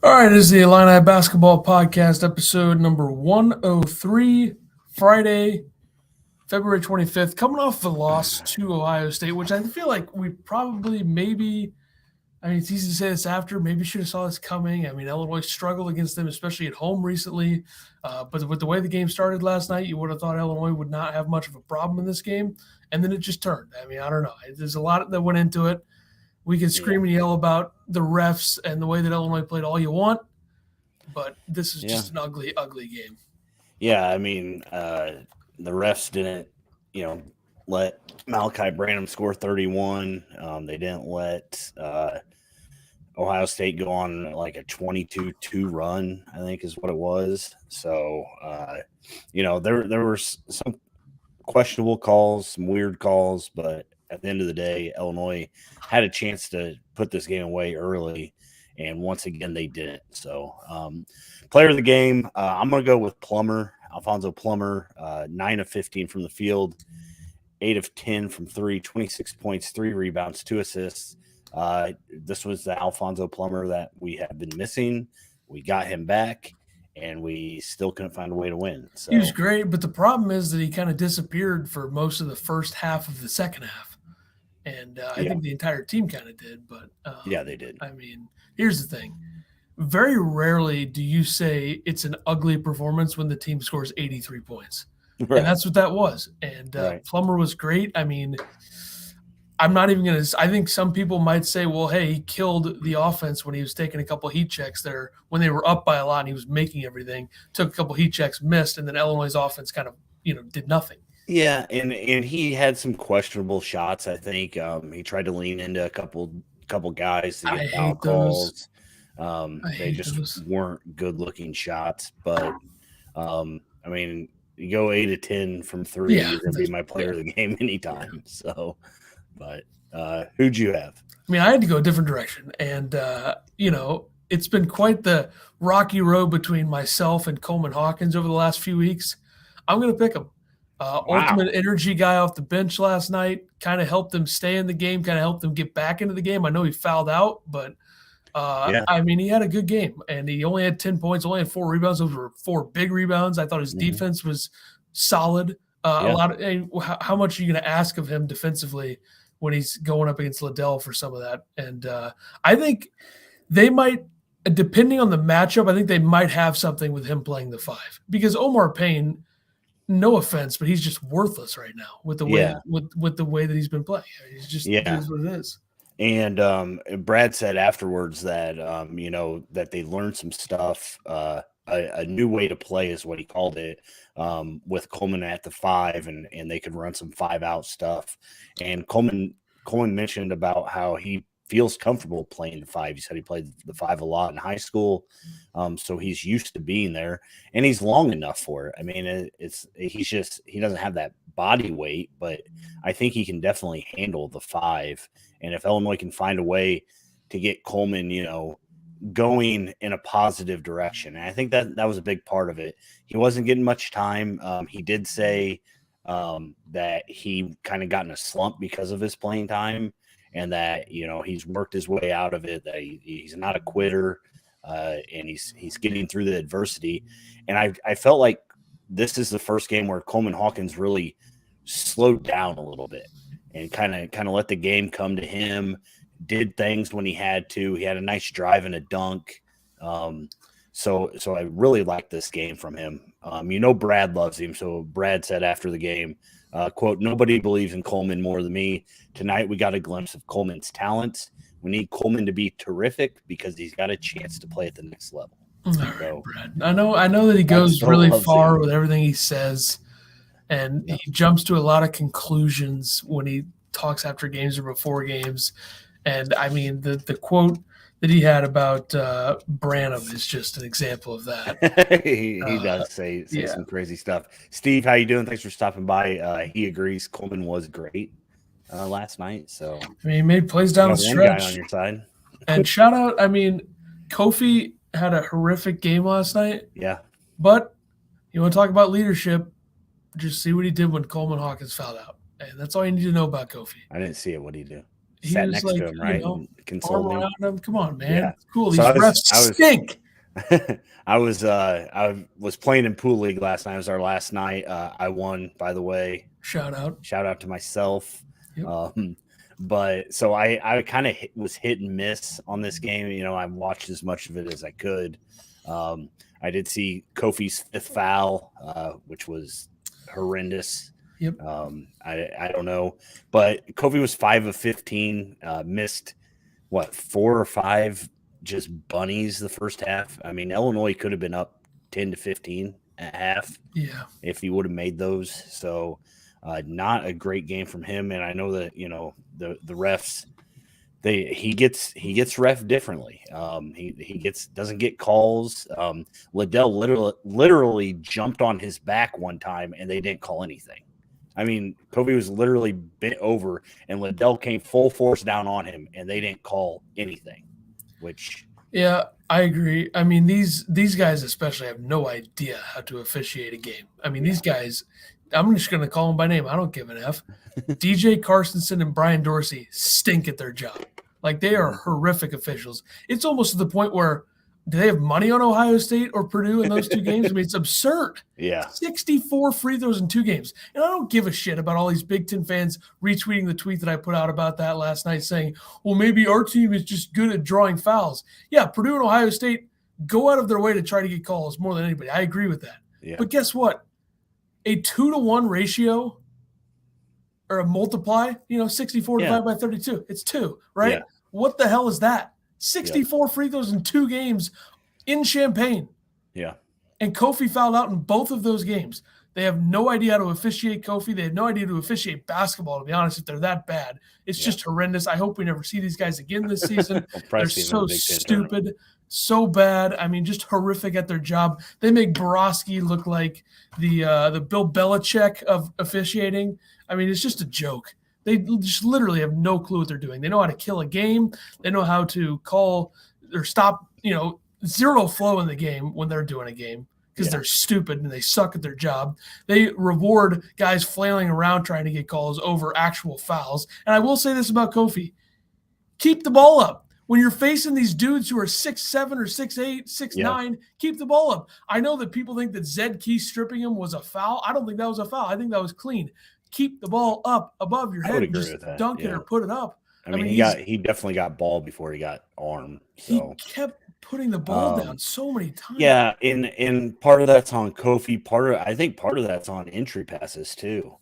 All right, this is the Illini Basketball Podcast, episode number 103, Friday, February 25th, coming off the loss to Ohio State, which I feel like we probably it's easy to say this after, maybe should have saw this coming. I mean, Illinois struggled against them, especially at home recently. But with the way the game started last night, you would have thought Illinois would not have much of a problem in this game. And then it just turned. I mean, I don't know. There's a lot that went into it. We can scream and yell about the refs and the way that Illinois played all you want, but this is just an ugly, ugly game. Yeah, I mean, the refs didn't, let Malachi Branham score 31. They didn't let Ohio State go on like a 22-2 run, I think is what it was. So, there were some questionable calls, some weird calls, but at the end of the day, Illinois had a chance to put this game away early, and once again, they didn't. So, player of the game, I'm going to go with Alfonso Plummer, 9 of 15 from the field, 8 of 10 from three, 26 points, 3 rebounds, 2 assists. This was the Alfonso Plummer that we have been missing. We got him back, and we still couldn't find a way to win. So he was great, but the problem is that he kind of disappeared for most of the first half of the second half. And I think the entire team kind of did. But they did. I mean, here's the thing. Very rarely do you say it's an ugly performance when the team scores 83 points. Right. And that's what that was. And Plummer was great. I mean, I'm not even going to – I think some people might say, well, hey, he killed the offense when he was taking a couple heat checks there when they were up by a lot and he was making everything, took a couple heat checks, missed, and then Illinois' offense kind of, did nothing. Yeah, and he had some questionable shots, I think. He tried to lean into a couple guys to get foul calls. They just weren't good-looking shots. But, I mean, you go 8 of 10 from three, you're going to be my player of the game anytime. Yeah. So, but who'd you have? I mean, I had to go a different direction. And, it's been quite the rocky road between myself and Coleman Hawkins over the last few weeks. I'm going to pick him. Ultimate energy guy off the bench last night, kind of helped them stay in the game, kind of helped them get back into the game. I know he fouled out, but I mean, he had a good game, and he only had 10 points, only had 4 rebounds. Those were 4 big rebounds. I thought his defense was solid. How much are you going to ask of him defensively when he's going up against Liddell for some of that? And I think they might, depending on the matchup, I think they might have something with him playing the 5 because Omar Payne, no offense, but he's just worthless right now with the way with the way that he's been playing. He's just it is what it is. And Brad said afterwards that that they learned some stuff. A new way to play is what he called it, with Coleman at the 5, and they could run some 5-out stuff. And Coleman mentioned about how he feels comfortable playing the 5. He said he played the 5 a lot in high school, so he's used to being there, and he's long enough for it. I mean, he doesn't have that body weight, but I think he can definitely handle the 5. And if Illinois can find a way to get Coleman, going in a positive direction, and I think that was a big part of it. He wasn't getting much time. He did say that he kind of got in a slump because of his playing time. And that, he's worked his way out of it, that he's not a quitter, and he's getting through the adversity. And I felt like this is the first game where Coleman Hawkins really slowed down a little bit and kind of let the game come to him, did things when he had to. He had a nice drive and a dunk. So I really like this game from him. Brad loves him. So Brad said after the game, quote, "Nobody believes in Coleman more than me. Tonight we got a glimpse of Coleman's talents. We need Coleman to be terrific because he's got a chance to play at the next level." All right, Brad. I know that he goes really far with everything he says, and he jumps to a lot of conclusions when he talks after games or before games. And I mean, the quote that he had about Branham is just an example of that. he does say some crazy stuff. Steve, how you doing? Thanks for stopping by. He agrees Coleman was great last night. So I mean, he made plays down the stretch. Guy on your side. And shout out, I mean, Kofi had a horrific game last night. Yeah. But you want to talk about leadership, just see what he did when Coleman Hawkins fouled out. And that's all you need to know about Kofi. I didn't see it. What did he do? he sat was next to like, him, right, and arm consoled him. around him. Come on, man. Yeah. It's cool. So These refs stink. I was playing in pool league last night. It was our last night. I won, by the way. Shout out To myself. Yep. But so I kind of was hit and miss on this game. You know, I watched as much of it as I could. I did see Kofi's fifth foul, which was horrendous. Yep. I don't know, but Kofi was 5 of 15, missed 4 or 5 just bunnies the first half. I mean, Illinois could have been up 10 to 15 at half. Yeah. If he would have made those. So not a great game from him. And I know that, you know, the refs, he gets ref differently. He doesn't get calls. Liddell literally jumped on his back one time and they didn't call anything. I mean, Kobe was literally bent over and Liddell came full force down on him and they didn't call anything, which. Yeah, I agree. I mean, these guys especially have no idea how to officiate a game. I mean, these guys, I'm just going to call them by name. I don't give an F. DJ Carstensen and Brian Dorsey stink at their job. Like, they are horrific officials. It's almost to the point where, do they have money on Ohio State or Purdue in those 2 games? I mean, it's absurd. Yeah. 64 free throws in 2 games. And I don't give a shit about all these Big Ten fans retweeting the tweet that I put out about that last night saying, well, maybe our team is just good at drawing fouls. Yeah, Purdue and Ohio State go out of their way to try to get calls more than anybody. I agree with that. Yeah. But guess what? A 2-to-1 ratio or a multiply, 64 divided by 32. It's 2, right? Yeah. What the hell is that? 64 free throws in 2 games in Champaign. Yeah. And Kofi fouled out in both of those games. They have no idea how to officiate Kofi. They have no idea how to officiate basketball, to be honest, if they're that bad. It's just horrendous. I hope we never see these guys again this season. They're so stupid, so bad. I mean, just horrific at their job. They make Borowski look like the Bill Belichick of officiating. I mean, it's just a joke. They just literally have no clue what they're doing. They know how to kill a game. They know how to call or stop, zero flow in the game when they're doing a game because they're stupid and they suck at their job. They reward guys flailing around trying to get calls over actual fouls. And I will say this about Kofi. Keep the ball up. When you're facing these dudes who are 6'7" or 6'8", 6'9", keep the ball up. I know that people think that Zed Key stripping him was a foul. I don't think that was a foul. I think that was clean. Keep the ball up above your head and just dunk it or put it up. I mean, he definitely got ball before he got arm. So he kept putting the ball down so many times. Yeah, and part of that's on Kofi. I think part of that's on entry passes too.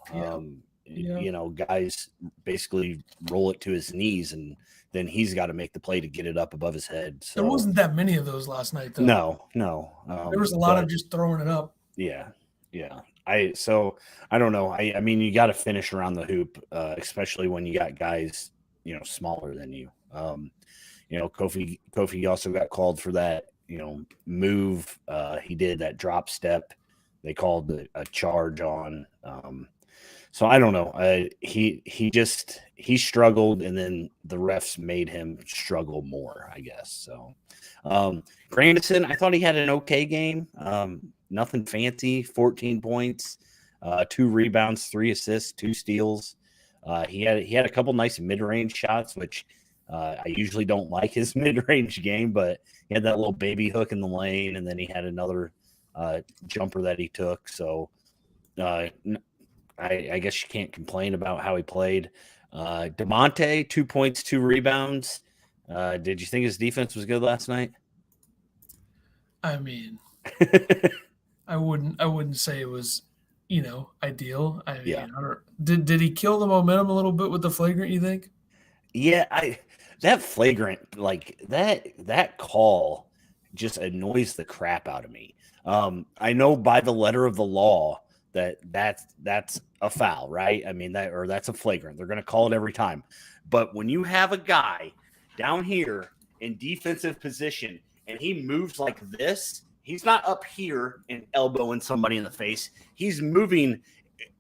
Guys basically roll it to his knees, and then he's got to make the play to get it up above his head. So there wasn't that many of those last night, though. No. There was a lot of just throwing it up. Yeah. I don't know. I mean, you got to finish around the hoop, especially when you got guys, smaller than you. Kofi also got called for that, move. He did that drop step. They called a charge on. So I don't know. He struggled, and then the refs made him struggle more, I guess. So Grandison, I thought he had an okay game. Nothing fancy. 14 points, 2 rebounds, 3 assists, 2 steals. He had a couple nice mid-range shots, which I usually don't like his mid-range game, but he had that little baby hook in the lane, and then he had another jumper that he took. So I guess you can't complain about how he played. DeMonte, 2 points, 2 rebounds. Did you think his defense was good last night? I mean, I wouldn't say it was, ideal. I mean, did he kill the momentum a little bit with the flagrant, you think? Yeah, that flagrant, like that call just annoys the crap out of me. I know by the letter of the law that's a foul, right? I mean, that's a flagrant. They're going to call it every time. But when you have a guy down here in defensive position and he moves like this, he's not up here and elbowing somebody in the face. He's moving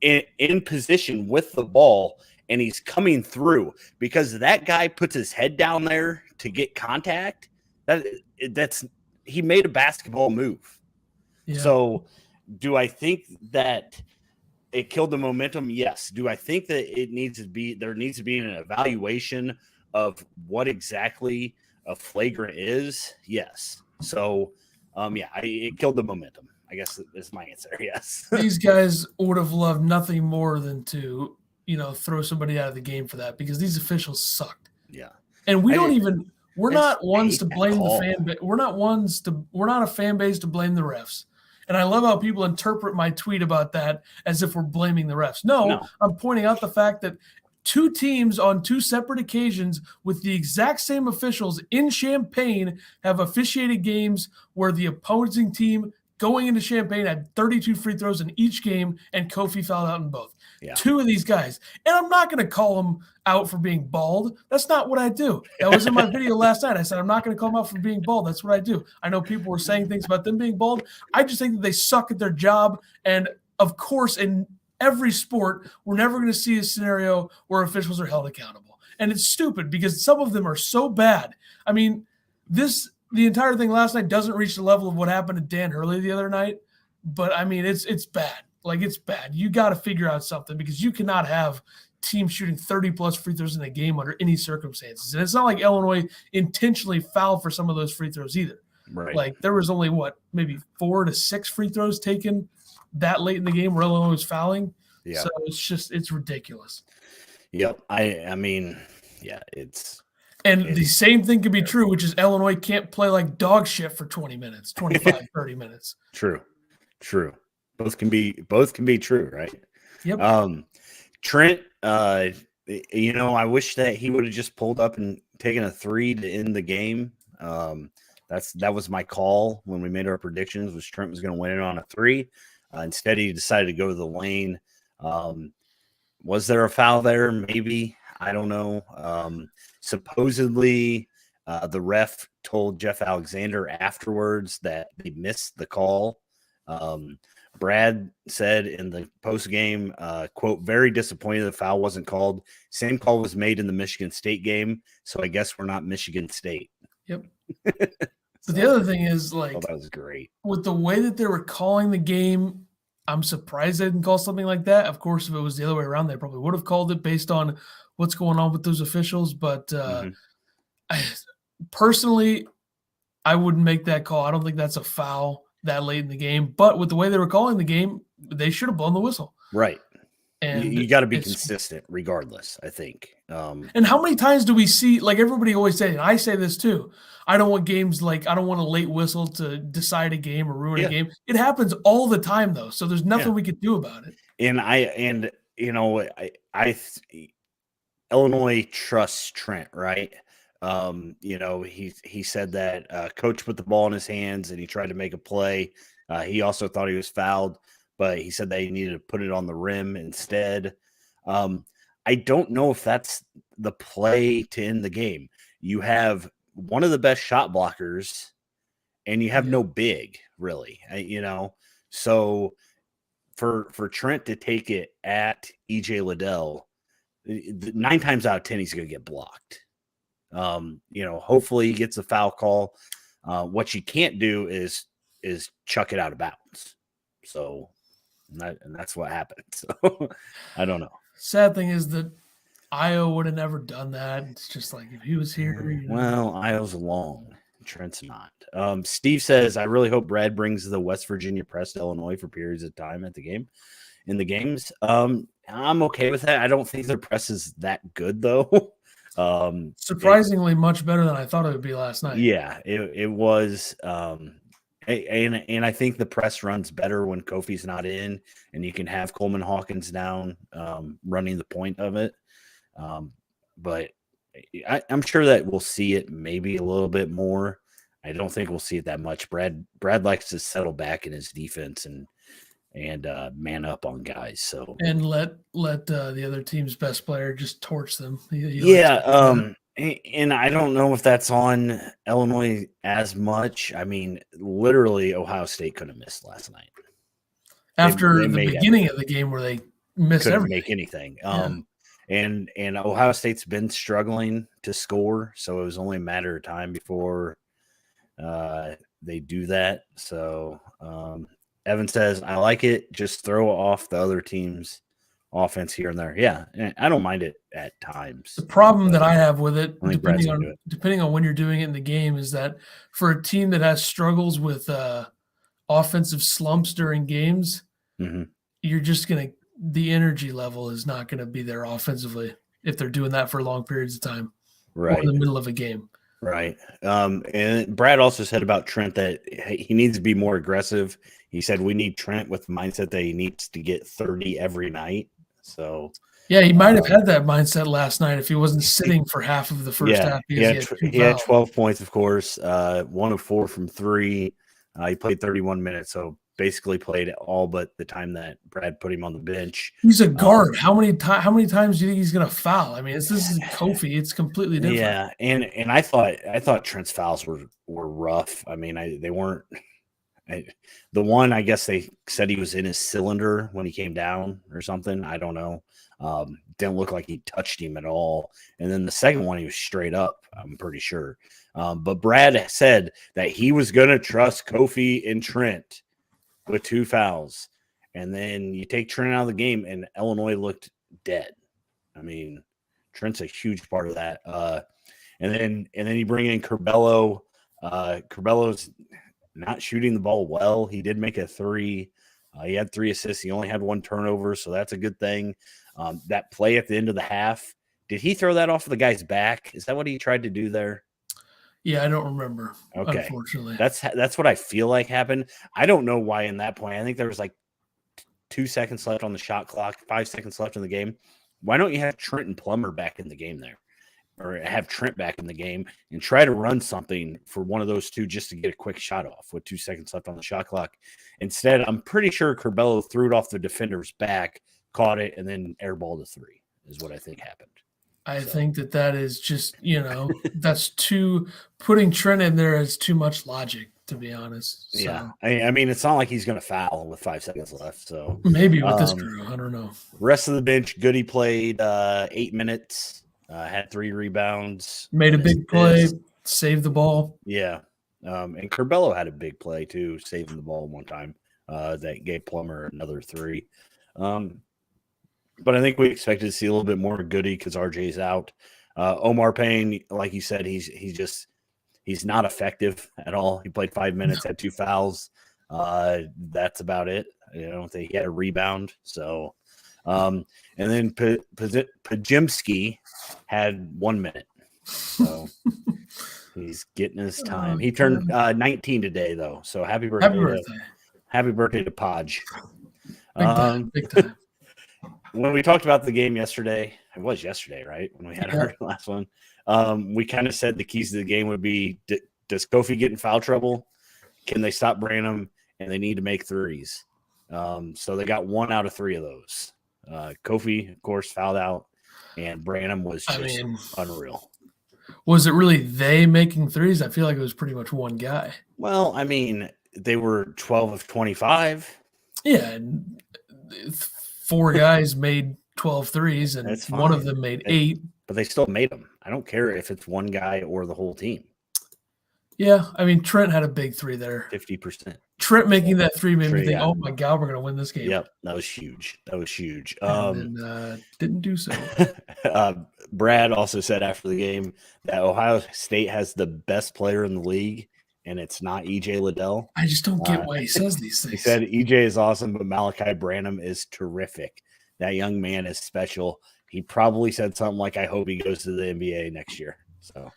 in position with the ball, and he's coming through because that guy puts his head down there to get contact. He made a basketball move. Yeah. So do I think that it killed the momentum. Yes. Do I think that there needs to be an evaluation of what exactly a flagrant is? Yes. So, it killed the momentum. I guess is my answer. Yes. These guys would have loved nothing more than to, throw somebody out of the game for that, because these officials sucked. Yeah. And we're not ones to blame the fan base. We're not a fan base to blame the refs. And I love how people interpret my tweet about that as if we're blaming the refs. No, I'm pointing out the fact that two teams on two separate occasions with the exact same officials in Champaign have officiated games where the opposing team going into Champaign had 32 free throws in each game, and Kofi fouled out in both. Yeah. Two of these guys. And I'm not going to call them out for being bald. That's not what I do. That was in my video last night. I said, I'm not going to call them out for being bald. That's what I do. I know people were saying things about them being bald. I just think that they suck at their job. And, of course, in every sport, we're never going to see a scenario where officials are held accountable. And it's stupid because some of them are so bad. I mean, the entire thing last night doesn't reach the level of what happened to Dan Hurley the other night. But, I mean, it's bad. Like, it's bad. You got to figure out something, because you cannot have teams shooting 30-plus free throws in a game under any circumstances. And it's not like Illinois intentionally fouled for some of those free throws either. Right. Like, there was only, maybe 4 to 6 free throws taken that late in the game where Illinois was fouling. Yeah. So it's ridiculous. Yep. I mean, yeah, it's – and the same thing could be true, which is Illinois can't play like dog shit for 20 minutes, 25, 30 minutes. True. Both can be true, right? Yep. Trent, I wish that he would have just pulled up and taken a 3 to end the game. That was my call when we made our predictions, was Trent was going to win it on a 3. Instead, he decided to go to the lane. Was there a foul there? Maybe. I don't know. Supposedly, the ref told Jeff Alexander afterwards that they missed the call. Brad said in the post game, quote, very disappointed the foul wasn't called. Same call was made in the Michigan State game, so I guess we're not Michigan State. Yep. But the other thing is, like, that was great. With the way that they were calling the game, I'm surprised they didn't call something like that. Of course, if it was the other way around, they probably would have called it based on what's going on with those officials. But personally, I wouldn't make that call. I don't think that's a foul that late in the game. But with the way they were calling the game, they should have blown the whistle. Right. And you got to be consistent regardless, I think. And how many times do we see, like everybody always says, and I say this too, I don't want a late whistle to decide a game or ruin a game. It happens all the time, though. So there's nothing we could do about it. And Illinois trusts Trent, right? He said that coach put the ball in his hands and he tried to make a play. He also thought he was fouled, but he said that he needed to put it on the rim instead. I don't know if that's the play to end the game. You have one of the best shot blockers and you have no big, really, So for Trent to take it at EJ Liddell, 9 times out of 10, he's going to get blocked. Hopefully he gets a foul call. What you can't do is chuck it out of bounds. So, and that's what happened. So I don't know. Sad thing is that Io would have never done that. It's just like if he was here. Well, Io's long. Trent's not. Steve says, I really hope Brad brings the West Virginia press to Illinois for periods of time in the games. I'm okay with that. I don't think their press is that good, though. Surprisingly much better than I thought it would be last night. Yeah, it was. And I think the press runs better when Kofi's not in, and you can have Coleman Hawkins down running the point of it. But I'm sure that we'll see it maybe a little bit more. I don't think we'll see it that much. Brad likes to settle back in his defense and man up on guys. So and let the other team's best player just torch them. And I don't know if that's on Illinois as much. I mean, literally, Ohio State couldn't have missed last night. After the beginning of the game where they missed everything. Make anything. And Ohio State's been struggling to score, so it was only a matter of time before they do that. So, Evan says, I like it. Just throw off the other team's offense here and there. Yeah, I don't mind it at times. The problem that I have with it, I think Brad's gonna do it. depending on when you're doing it in the game, is that for a team that has struggles with offensive slumps during games, you're just the energy level is not gonna be there offensively if they're doing that for long periods of time, or in the middle of a game. Right. And Brad also said about Trent that he needs to be more aggressive. He said we need Trent with the mindset that he needs to get 30 every night. So yeah, he might have had that mindset last night if he wasn't sitting for half of the first half. He had 12 points, of course, 1 of 4 from 3. He played 31 minutes, so basically played all but the time that Brad put him on the bench. He's a guard. How many times do you think he's going to foul? I mean, this is Kofi. It's completely different. Yeah, and I thought Trent's fouls were rough. I mean, they weren't. The one, I guess they said he was in his cylinder when he came down or something. I don't know. Didn't look like he touched him at all. And then the second one, he was straight up, I'm pretty sure. But Brad said that he was going to trust Kofi and Trent with 2 fouls. And then you take Trent out of the game, and Illinois looked dead. I mean, Trent's a huge part of that. And then you bring in Curbelo. Curbelo's not shooting the ball well. He did make a 3. He had 3 assists. He only had 1 turnover, so that's a good thing. That play at the end of the half, did he throw that off of the guy's back? Is that what he tried to do there? Yeah, I don't remember. Okay. Unfortunately. That's what I feel like happened. I don't know why in that point. I think there was like 2 seconds left on the shot clock, 5 seconds left in the game. Why don't you have Trent and Plummer back in the game there? Or have Trent back in the game and try to run something for one of those two just to get a quick shot off with 2 seconds left on the shot clock. Instead, I'm pretty sure Curbelo threw it off the defender's back, caught it, and then airballed a 3 is what I think happened. I think that is just, that's putting Trent in there is too much logic, to be honest. So. Yeah. I mean, it's not like he's going to foul with 5 seconds left. So maybe with this crew, I don't know. Rest of the bench, Goody played 8 minutes, had 3 rebounds. Made a big play, saved the ball. Yeah. And Curbelo had a big play too, saving the ball one time that gave Plummer another 3. But I think we expected to see a little bit more Goody because RJ's out. Omar Payne, like you said, he's not effective at all. He played 5 minutes, had 2 fouls. That's about it. I don't think he had a rebound. So, and then Pajimski had 1 minute. So he's getting his time. He turned 19 today, though. So happy birthday. Happy birthday to Podge. Big time. When we talked about the game yesterday, it was yesterday, right? When we had our last one, we kind of said the keys to the game would be, does Kofi get in foul trouble? Can they stop Branham? And they need to make 3s. So they got 1 out of 3 of those. Kofi, of course, fouled out, and Branham was just unreal. Was it really they making 3s? I feel like it was pretty much one guy. Well, I mean, they were 12 of 25. Yeah, 4 guys made 12 threes, and one of them made 8. But they still made them. I don't care if it's one guy or the whole team. Yeah, I mean, Trent had a big 3 there. 50%. Trent making that 3 made me think, oh, my God, we're going to win this game. Yep, that was huge. And didn't do so. Brad also said after the game that Ohio State has the best player in the league, and it's not E.J. Liddell. I just don't get why he says these things. He said E.J. is awesome, but Malachi Branham is terrific. That young man is special. He probably said something like, I hope he goes to the NBA next year. So,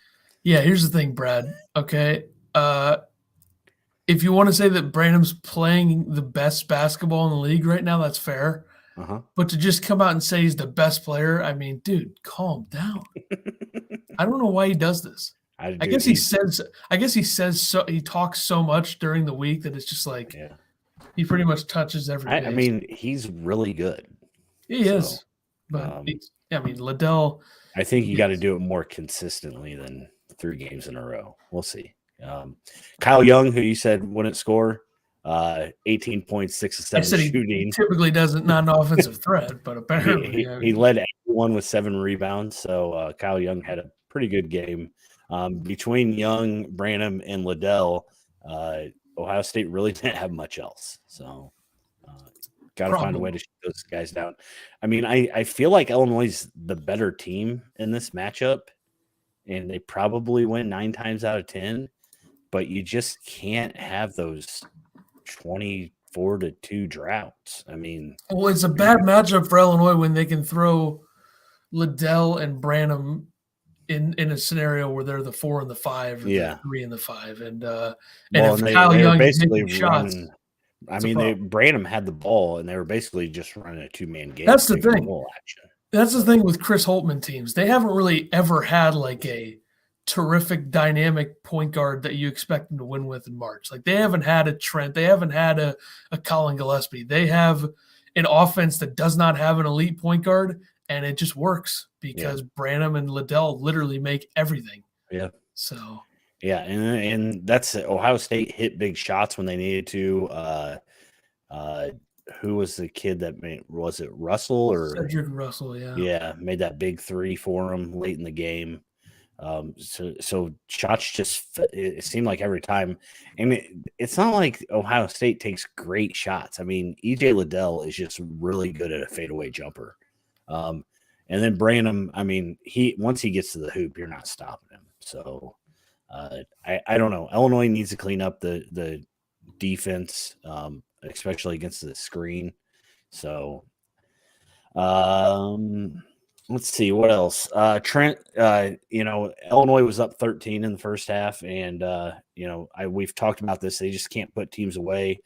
yeah, here's the thing, Brad. Okay. If you want to say that Branham's playing the best basketball in the league right now, that's fair. But to just come out and say he's the best player, I mean, dude, calm down. I don't know why he does this. I guess he says so. He talks so much during the week that it's just like he pretty much touches every base. I mean, he's really good. He is, but Liddell. I think you got to do it more consistently than 3 games in a row. We'll see. Kyle Young, who you said wouldn't score, 18 points, 6 of 7 shooting. He typically doesn't, not an offensive threat, but apparently he led everyone with 7 rebounds. So Kyle Young had a pretty good game. Between Young, Branham, and Liddell, Ohio State really didn't have much else. So got to find a way to shut those guys down. I mean, I feel like Illinois is the better team in this matchup, and they probably win 9 times out of 10, but you just can't have those 24-2 droughts. I mean, well, it's a bad matchup for Illinois when they can throw Liddell and Branham in a scenario where they're the 4 and the 5 or the 3 and the 5. And if Kyle they were Young basically making shots, running. I mean, Branham had the ball, and they were basically just running a 2-man game. That's the thing. That's the thing with Chris Holtman teams. They haven't really ever had like a terrific dynamic point guard that you expect them to win with in March. Like they haven't had a Trent. They haven't had a Colin Gillespie. They have an offense that does not have an elite point guard, and it just works because Branham and Liddell literally make everything. Yeah. So – yeah, and that's Ohio State hit big shots when they needed to. Who was the kid that was it Russell or Cedric Russell? Yeah, yeah, made that big 3 for him late in the game. So shots just it seemed like every time, and it's not like Ohio State takes great shots. I mean, EJ Liddell is just really good at a fadeaway jumper, and then Branham. I mean, once he gets to the hoop, you're not stopping him. So. I don't know. Illinois needs to clean up the defense, especially against the screen. So, let's see what else. Trent, Illinois was up 13 in the first half, and we've talked about this. They just can't put teams away.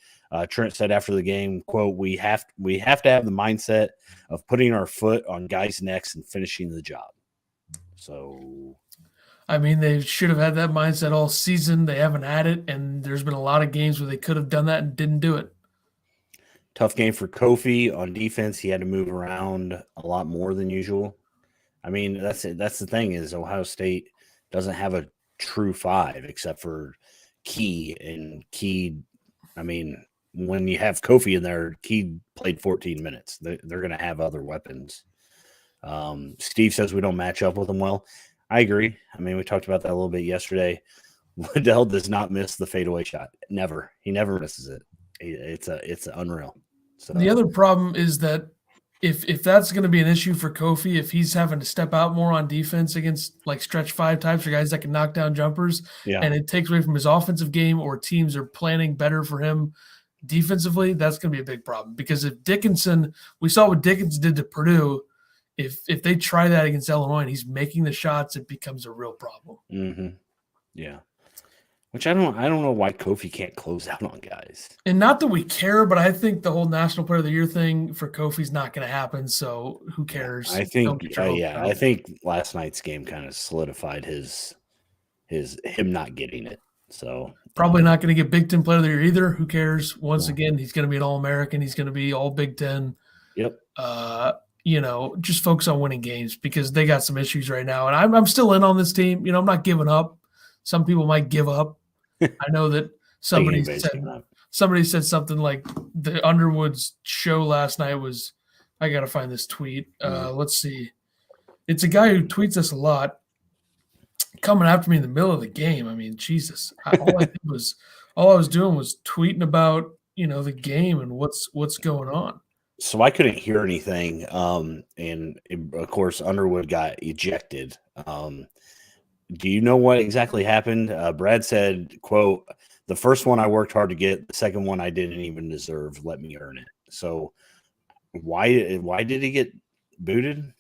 Trent said after the game, "quote We have to have the mindset of putting our foot on guys' necks and finishing the job." So. I mean, they should have had that mindset all season. They haven't had it, and there's been a lot of games where they could have done that and didn't do it. Tough game for Kofi on defense. He had to move around a lot more than usual. I mean, that's it. That's the thing is Ohio State doesn't have a true 5 except for Key. And Key, I mean, when you have Kofi in there, Key played 14 minutes. They're going to have other weapons. Steve says we don't match up with them well. I agree. I mean, we talked about that a little bit yesterday. Liddell does not miss the fadeaway shot. Never. He never misses it. It's unreal. So the other problem is that if that's going to be an issue for Kofi, if he's having to step out more on defense against like stretch 5 types or guys that can knock down jumpers, and it takes away from his offensive game, or teams are planning better for him defensively, that's going to be a big problem. Because if Dickinson, we saw what Dickinson did to Purdue. If they try that against Illinois and he's making the shots, it becomes a real problem. Mm-hmm. Yeah. Which I don't know why Kofi can't close out on guys. And not that we care, but I think the whole National Player of the Year thing for Kofi's not going to happen. So who cares? I think, I think last night's game kind of solidified him not getting it. So probably not going to get Big Ten Player of the Year either. Who cares? Once again, he's going to be an All-American. He's going to be all Big Ten. Yep. Just focus on winning games because they got some issues right now. And I'm still in on this team. I'm not giving up. Some people might give up. I know that somebody said something like the Underwood's show last night was – I got to find this tweet. Let's see. It's a guy who tweets us a lot coming after me in the middle of the game. I mean, Jesus. All I was doing was tweeting about, the game and what's going on. So I couldn't hear anything, and of course Underwood got ejected. Do you know what exactly happened? Brad said, "quote The first one I worked hard to get. The second one I didn't even deserve. Let me earn it." So why did he get booted?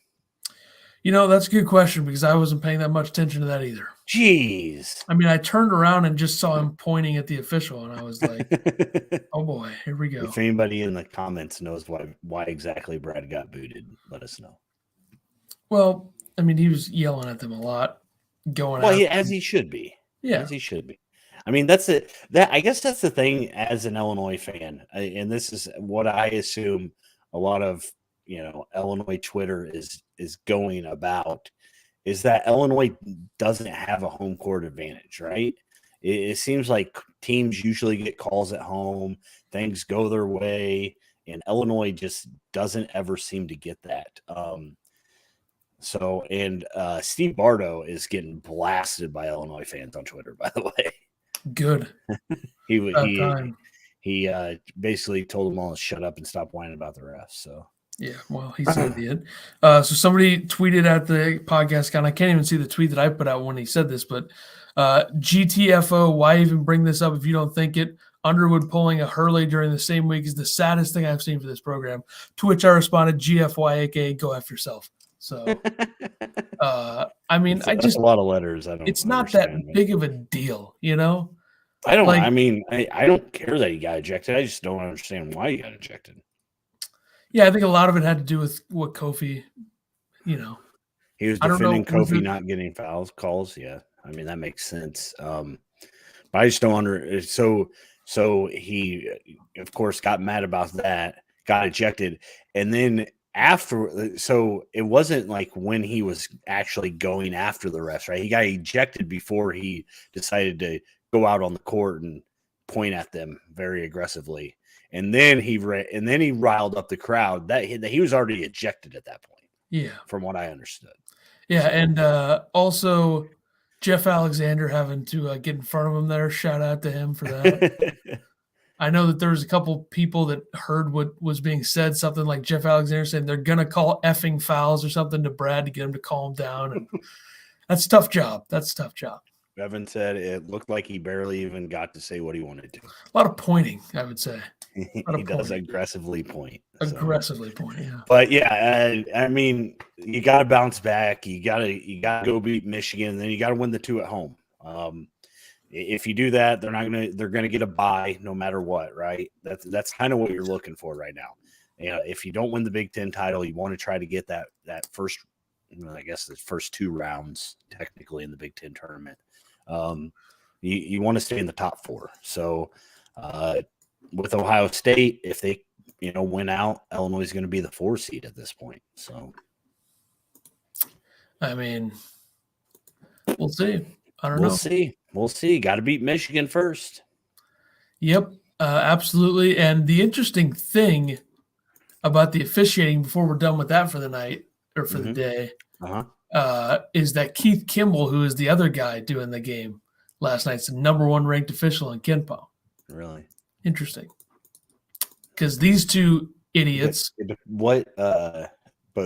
That's a good question because I wasn't paying that much attention to that either. Jeez. I mean, I turned around and just saw him pointing at the official, and I was like, "Oh boy, here we go." If anybody in the comments knows why exactly Brad got booted, let us know. Well, I mean, he was yelling at them a lot, as he should be. Yeah, as he should be. I mean, that's it. I guess that's the thing as an Illinois fan, and this is what I assume a lot of Illinois Twitter is going about. Is that Illinois doesn't have a home court advantage, right? It seems like teams usually get calls at home, things go their way, and Illinois just doesn't ever seem to get that. Steve Bardo is getting blasted by Illinois fans on Twitter, by the way. Good. About time. He basically told them all to shut up and stop whining about the refs. So yeah, well, he's an idiot. So somebody tweeted at the podcast and I can't even see the tweet that I put out when he said this, but GTFO, why even bring this up if you don't think it? Underwood pulling a Hurley during the same week is the saddest thing I've seen for this program. To which I responded, GFY, aka go F yourself. So, I mean, that's a lot of letters. It's not that big of a deal, you know? I don't, I mean, I don't care that he got ejected. I just don't understand why he got ejected. Yeah, I think a lot of it had to do with what Kofi, you know. He was defending Kofi not getting calls. Yeah. I mean, that makes sense. But I just don't So he, of course, got mad about that, got ejected. And then so it wasn't like when he was actually going after the refs, right? He got ejected before he decided to go out on the court and point at them very aggressively. And then he riled up the crowd. That he was already ejected at that point. Yeah. From what I understood. Yeah, and also Jeff Alexander having to get in front of him there. Shout out to him for that. I know that there was a couple people that heard what was being said, something like Jeff Alexander saying they're going to call effing fouls or something to Brad to get him to calm down. And that's a tough job. That's a tough job. Evan said it looked like he barely even got to say what he wanted to. A lot of pointing, I would say. He does aggressively point. Aggressively point, yeah. But yeah, I mean, you got to bounce back. You got to go beat Michigan, and then you got to win the 2 at home. If you do that, they're gonna get a bye no matter what, right? That's kind of what you're looking for right now. You know, if you don't win the Big Ten title, you want to try to get that first, I guess the first 2 rounds technically in the Big Ten tournament. You want to stay in the top 4. So with Ohio State, if they win out, Illinois is going to be the 4 seed at this point. So I mean, we'll see. I don't know. We'll see. Got to beat Michigan first. Yep, absolutely. And the interesting thing about the officiating before we're done with that for the night or for the day is that Keith Kimball, who is the other guy doing the game last night's the number 1 ranked official in Kenpo. Really? Interesting. Because these 2 idiots. But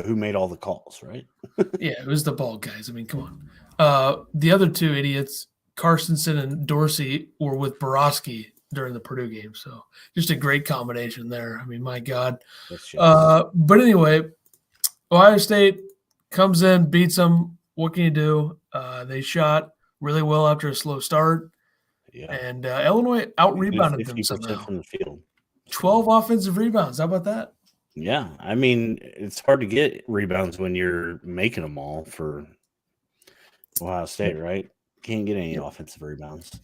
who made all the calls, right? Yeah, it was the bald guys. I mean, come on. The other 2 idiots, Carstensen and Dorsey, were with Borowski during the Purdue game. So just a great combination there. I mean, my God. But anyway, Ohio State comes in, beats them. What can you do? They shot really well after a slow start. Yeah. And Illinois out-rebounded them somehow. From the field. 12 offensive rebounds. How about that? Yeah. I mean, it's hard to get rebounds when you're making them all for Ohio State, right? Can't get any offensive rebounds.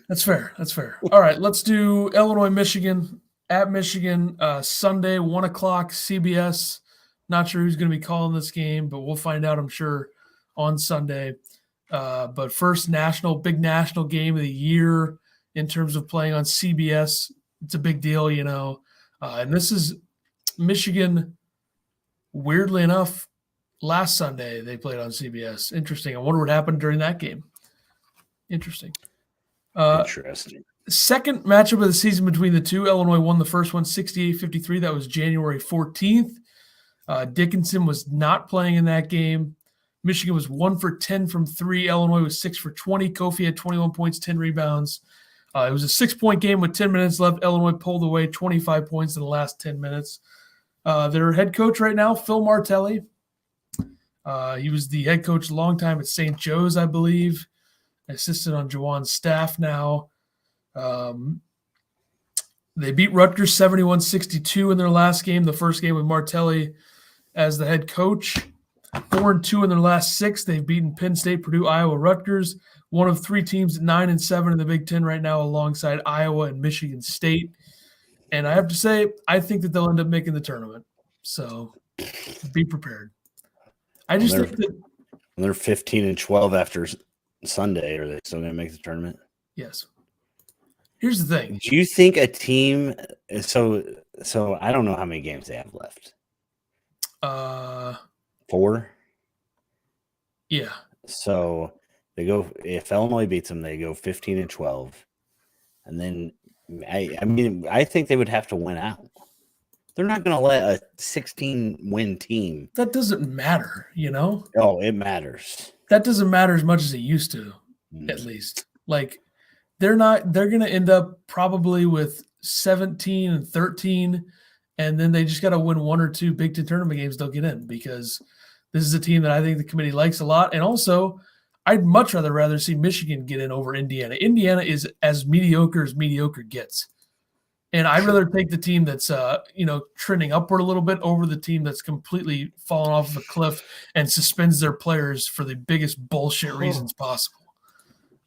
That's fair. All right, let's do Illinois, Michigan, at Michigan, Sunday, 1 o'clock, CBS. Not sure who's going to be calling this game, but we'll find out, I'm sure, on Sunday. But first big national game of the year in terms of playing on CBS. It's a big deal, and this is Michigan, weirdly enough, last Sunday they played on CBS. Interesting. I wonder what happened during that game. Interesting. Second matchup of the season between the 2. Illinois won the first one 68-53. That was January 14th. Dickinson was not playing in that game. Michigan was 1 for 10 from 3. Illinois was 6 for 20. Kofi had 21 points, 10 rebounds. It was a 6-point game with 10 minutes left. Illinois pulled away 25 points in the last 10 minutes. Their head coach right now, Phil Martelli. He was the head coach a long time at St. Joe's, I believe. Assisted on Jawan's staff now. They beat Rutgers 71-62 in their last game, the first game with Martelli as the head coach. 4-2 in their last 6. They've beaten Penn State, Purdue, Iowa, Rutgers. One of 3 teams at 9-7 in the Big Ten right now, alongside Iowa and Michigan State. And I have to say, I think that they'll end up making the tournament. So be prepared. I just think that they're 15-12 after Sunday. Are they still going to make the tournament? Yes. Here's the thing. Do you think a team? So I don't know how many games they have left. 4. Yeah. So if Illinois beats them, they go 15-12, and then I think they would have to win out. They're not going to let a 16-win team. That doesn't matter, Oh, it matters. That doesn't matter as much as it used to, at least. Like, they're going to end up probably with 17-13, and then they just got to win one or two Big Ten tournament games, they'll get in, because this is a team that I think the committee likes a lot. And also, I'd much rather see Michigan get in over Indiana. Indiana is as mediocre gets. And I'd rather take the team that's, trending upward a little bit over the team that's completely fallen off of a cliff and suspends their players for the biggest bullshit reasons possible.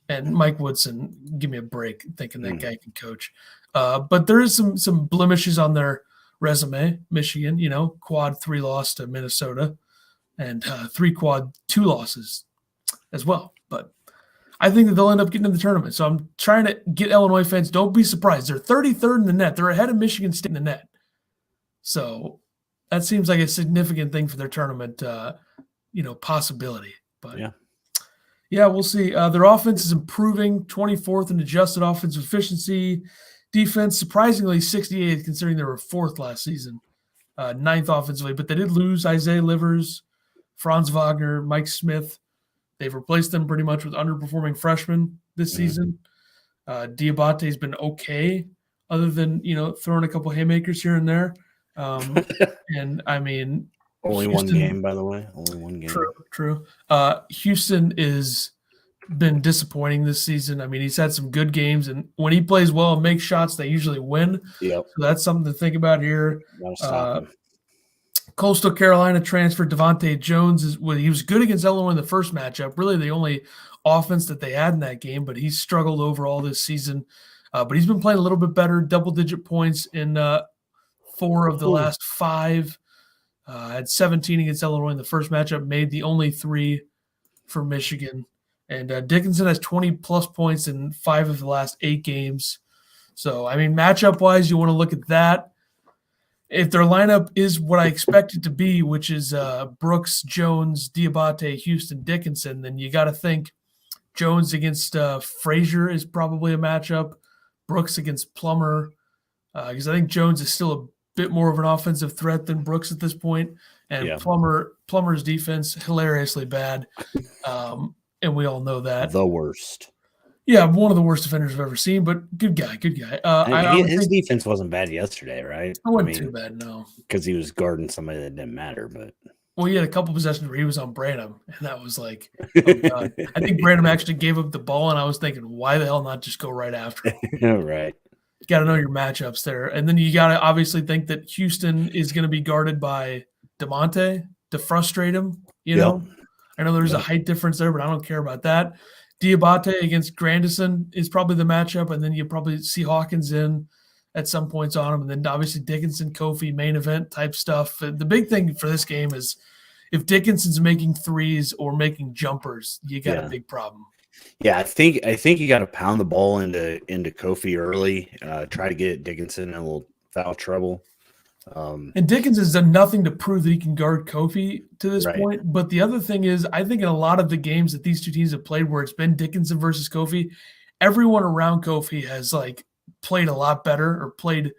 And Mike Woodson, give me a break, thinking that guy can coach. But there is some blemishes on their resume. Michigan, quad 3 loss to Minnesota, and 3 quad 2 losses as well. But I think that they'll end up getting in the tournament. So I'm trying to get Illinois fans, don't be surprised. They're 33rd in the net. They're ahead of Michigan State in the net. So that seems like a significant thing for their tournament, possibility. But yeah, we'll see. Their offense is improving, 24th in adjusted offensive efficiency. Defense, surprisingly, 68th, considering they were 4th last season. 9th offensively. But they did lose Isaiah Livers, Franz Wagner, Mike Smith. They've replaced them pretty much with underperforming freshmen this season. Diabate's been okay, other than, throwing a couple haymakers here and there. And, I mean – Only one game, by the way. Only one game. True. Houston is been disappointing this season. I mean, he's had some good games, and when he plays well and makes shots, they usually win. Yep. So that's something to think about here. Coastal Carolina transfer Devontae Jones he was good against Illinois in the first matchup. Really, the only offense that they had in that game, but he's struggled overall this season. But he's been playing a little bit better, double-digit points in 4 of the last 5. Had 17 against Illinois in the first matchup, made the only 3 for Michigan. And Dickinson has 20-plus points in 5 of the last 8 games. So, I mean, matchup-wise, you want to look at that. If their lineup is what I expect it to be, which is Brooks, Jones, Diabate, Houston, Dickinson, then you got to think Jones against Frazier is probably a matchup. Brooks against Plummer, because I think Jones is still a bit more of an offensive threat than Brooks at this point. And Plummer's defense, hilariously bad. And we all know that. The worst. Yeah, one of the worst defenders I've ever seen, but good guy. His defense wasn't bad yesterday, right? It wasn't too bad, no. Because he was guarding somebody that didn't matter, but well, he had a couple possessions where he was on Branham, and that was like, oh God. I think Branham actually gave up the ball, and I was thinking, why the hell not just go right after him? Right. You got to know your matchups there. And then you got to obviously think that Houston is going to be guarded by DeMonte to frustrate him, know? I know there's a height difference there, but I don't care about that. Diabate against Grandison is probably the matchup, and then you probably see Hawkins in at some points on him, and then obviously Dickinson, Kofi, main event type stuff. The big thing for this game is if Dickinson's making threes or making jumpers, you got a big problem. Yeah, I think you got to pound the ball into Kofi early, try to get Dickinson in a little foul trouble. And Dickinson's done nothing to prove that he can guard Kofi to this point. But the other thing is, I think in a lot of the games that these two teams have played where it's been Dickinson versus Kofi, everyone around Kofi has played a lot better or played,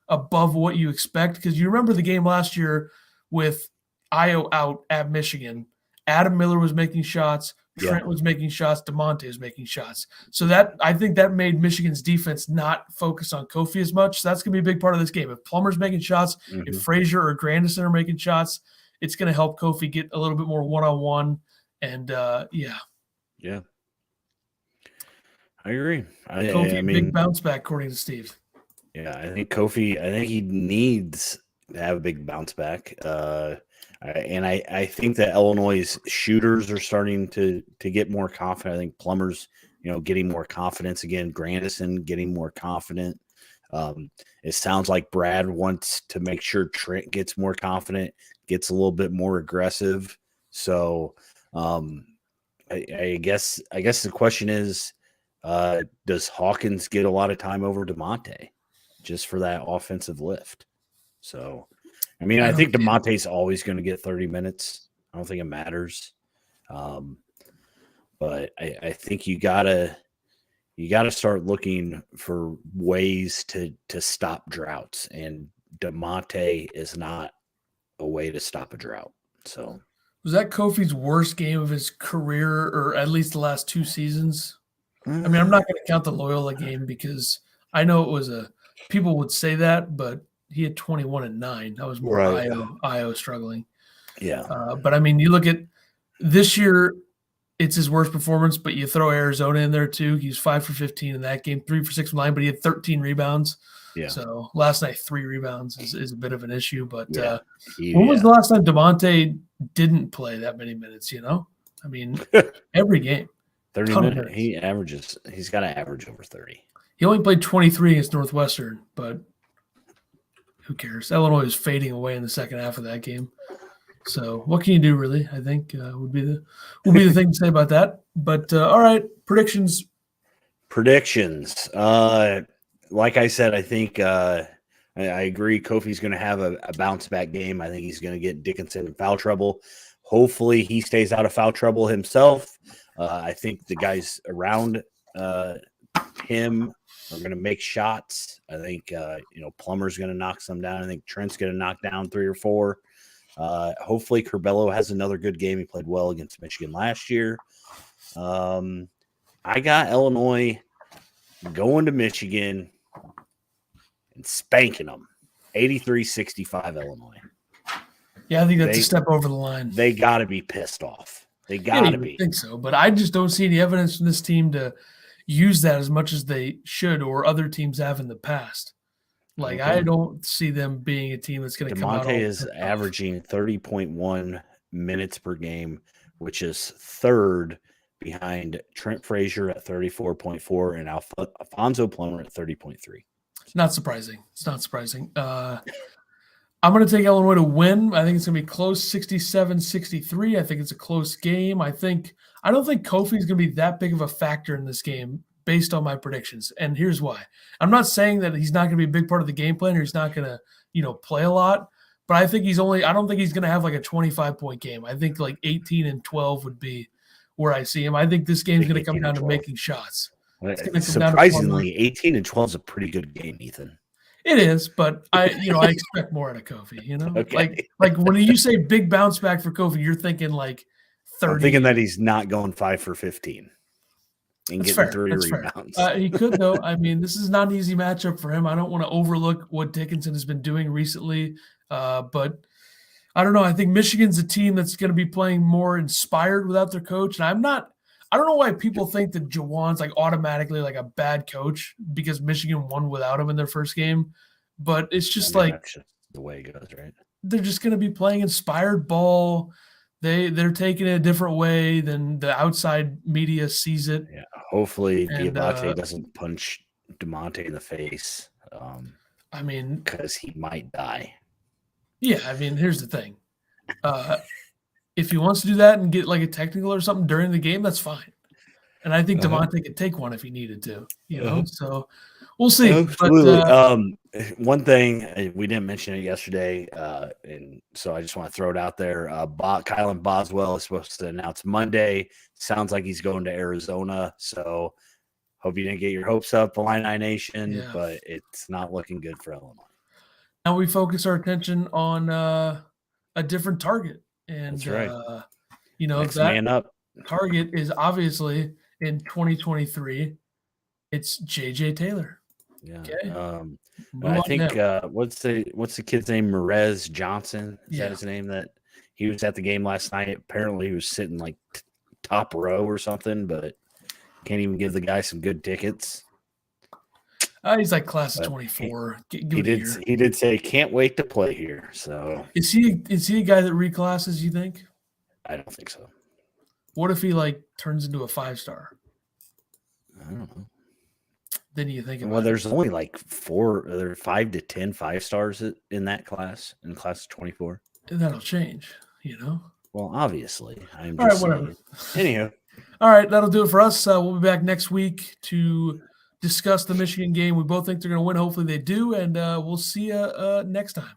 above what you expect. Because you remember the game last year with Io out at Michigan. Adam Miller was making shots. Trent was making shots. DeMonte was making shots. So I think that made Michigan's defense not focus on Kofi as much. So that's going to be a big part of this game. If Plummer's making shots, if Frazier or Grandison are making shots, it's going to help Kofi get a little bit more one-on-one. And, Yeah, I agree. Kofi, big bounce back, according to Steve. Yeah, I think he needs to have a big bounce back. And I think that Illinois' shooters are starting to get more confident. I think Plummer's, getting more confidence again. Grandison getting more confident. It sounds like Brad wants to make sure Trent gets more confident, gets a little bit more aggressive. So I guess the question is, does Hawkins get a lot of time over DeMonte just for that offensive lift? So. I mean, I think DeMonte's always going to get 30 minutes. I don't think it matters. But but I think you gotta start looking for ways to stop droughts, and DeMonte is not a way to stop a drought. So Was that Kofi's worst game of his career, or at least the last 2 seasons? I mean, I'm not going to count the Loyola game because I know it was people would say that, but he had 21 and 9. That was more right. Io struggling. Yeah. But I mean, you look at this year, it's his worst performance, but you throw Arizona in there too. He's 5 for 15 in that game, 3 for 6 from 9, but he had 13 rebounds. Yeah. So last night, 3 rebounds is a bit of an issue. But yeah. when was the last time DeMonte didn't play that many minutes? I mean, every game. 30 minutes. He's got to average over 30. He only played 23 against Northwestern, but who cares? Illinois was fading away in the second half of that game. So what can you do, really? I think would be the thing to say about that. But all right, predictions. Like I said, I think I agree. Kofi's going to have a bounce back game. I think he's going to get Dickinson in foul trouble. Hopefully, he stays out of foul trouble himself. I think the guys around him are going to make shots. I think Plummer's going to knock some down. I think Trent's going to knock down 3 or 4. Hopefully Curbelo has another good game. He played well against Michigan last year. I got Illinois going to Michigan and spanking them 83-65 Illinois. Yeah, I think that's a step over the line. They got to be pissed off. They got to be. I think so, but I just don't see any evidence from this team to use that as much as they should or other teams have in the past. Like, I don't see them being a team that's going to come out. DeMonte is averaging 30.1 minutes per game, which is third behind Trent Frazier at 34.4 and Alfonso Plummer at 30.3. It's not surprising. I'm going to take Illinois to win. I think it's going to be close, 67-63. I think it's a close game. I don't think Kofi is going to be that big of a factor in this game based on my predictions. And here's why. I'm not saying that he's not going to be a big part of the game plan or he's not going to, play a lot, but I think I don't think he's going to have like a 25-point game. I think like 18 and 12 would be where I see him. I think this game's going to come down to making shots. Surprisingly, 18 and 12 is a pretty good game, Ethan. It is, but I expect more out of Kofi, Okay. like when you say big bounce back for Kofi, you're thinking like 30. I'm thinking that he's not going 5 for 15 and getting 3 rebounds. He could, though. I mean, this is not an easy matchup for him. I don't want to overlook what Dickinson has been doing recently, but I don't know. I think Michigan's a team that's going to be playing more inspired without their coach, and I don't know why people think that Jawan's like automatically like a bad coach because Michigan won without him in their first game. But it's just that's just the way it goes, right? They're just going to be playing inspired ball. They're taking it a different way than the outside media sees it. Yeah, hopefully Diabate doesn't punch DeMonte in the face. I mean, because he might die. Yeah, I mean, here's the thing. If he wants to do that and get like a technical or something during the game, that's fine. And I think DeMonte could take one if he needed to, So we'll see. Absolutely. One thing we didn't mention it yesterday, and so I just want to throw it out there. Kylan Boswell is supposed to announce Monday. Sounds like he's going to Arizona. So hope you didn't get your hopes up, Illini Nation, but it's not looking good for Illinois. Now we focus our attention on a different target. And, that's right. Next that man up. Target is obviously in 2023. It's JJ Taylor. Yeah. Okay. I think what's the kid's name? Merez Johnson. Is that his name? That he was at the game last night. Apparently, he was sitting like top row or something, but can't even give the guy some good tickets. He's like class of 24. He did say can't wait to play here. So is he a guy that reclasses? You think? I don't think so. What if he like turns into a 5-star? I don't know. Then you think about well, there's only like 5 to 10 5-stars in that class, in class of 24. And that'll change, Well, obviously. I'm all just right, whatever. Anyhow. All right, that'll do it for us. We'll be back next week to discuss the Michigan game. We both think they're going to win. Hopefully they do, and we'll see you next time.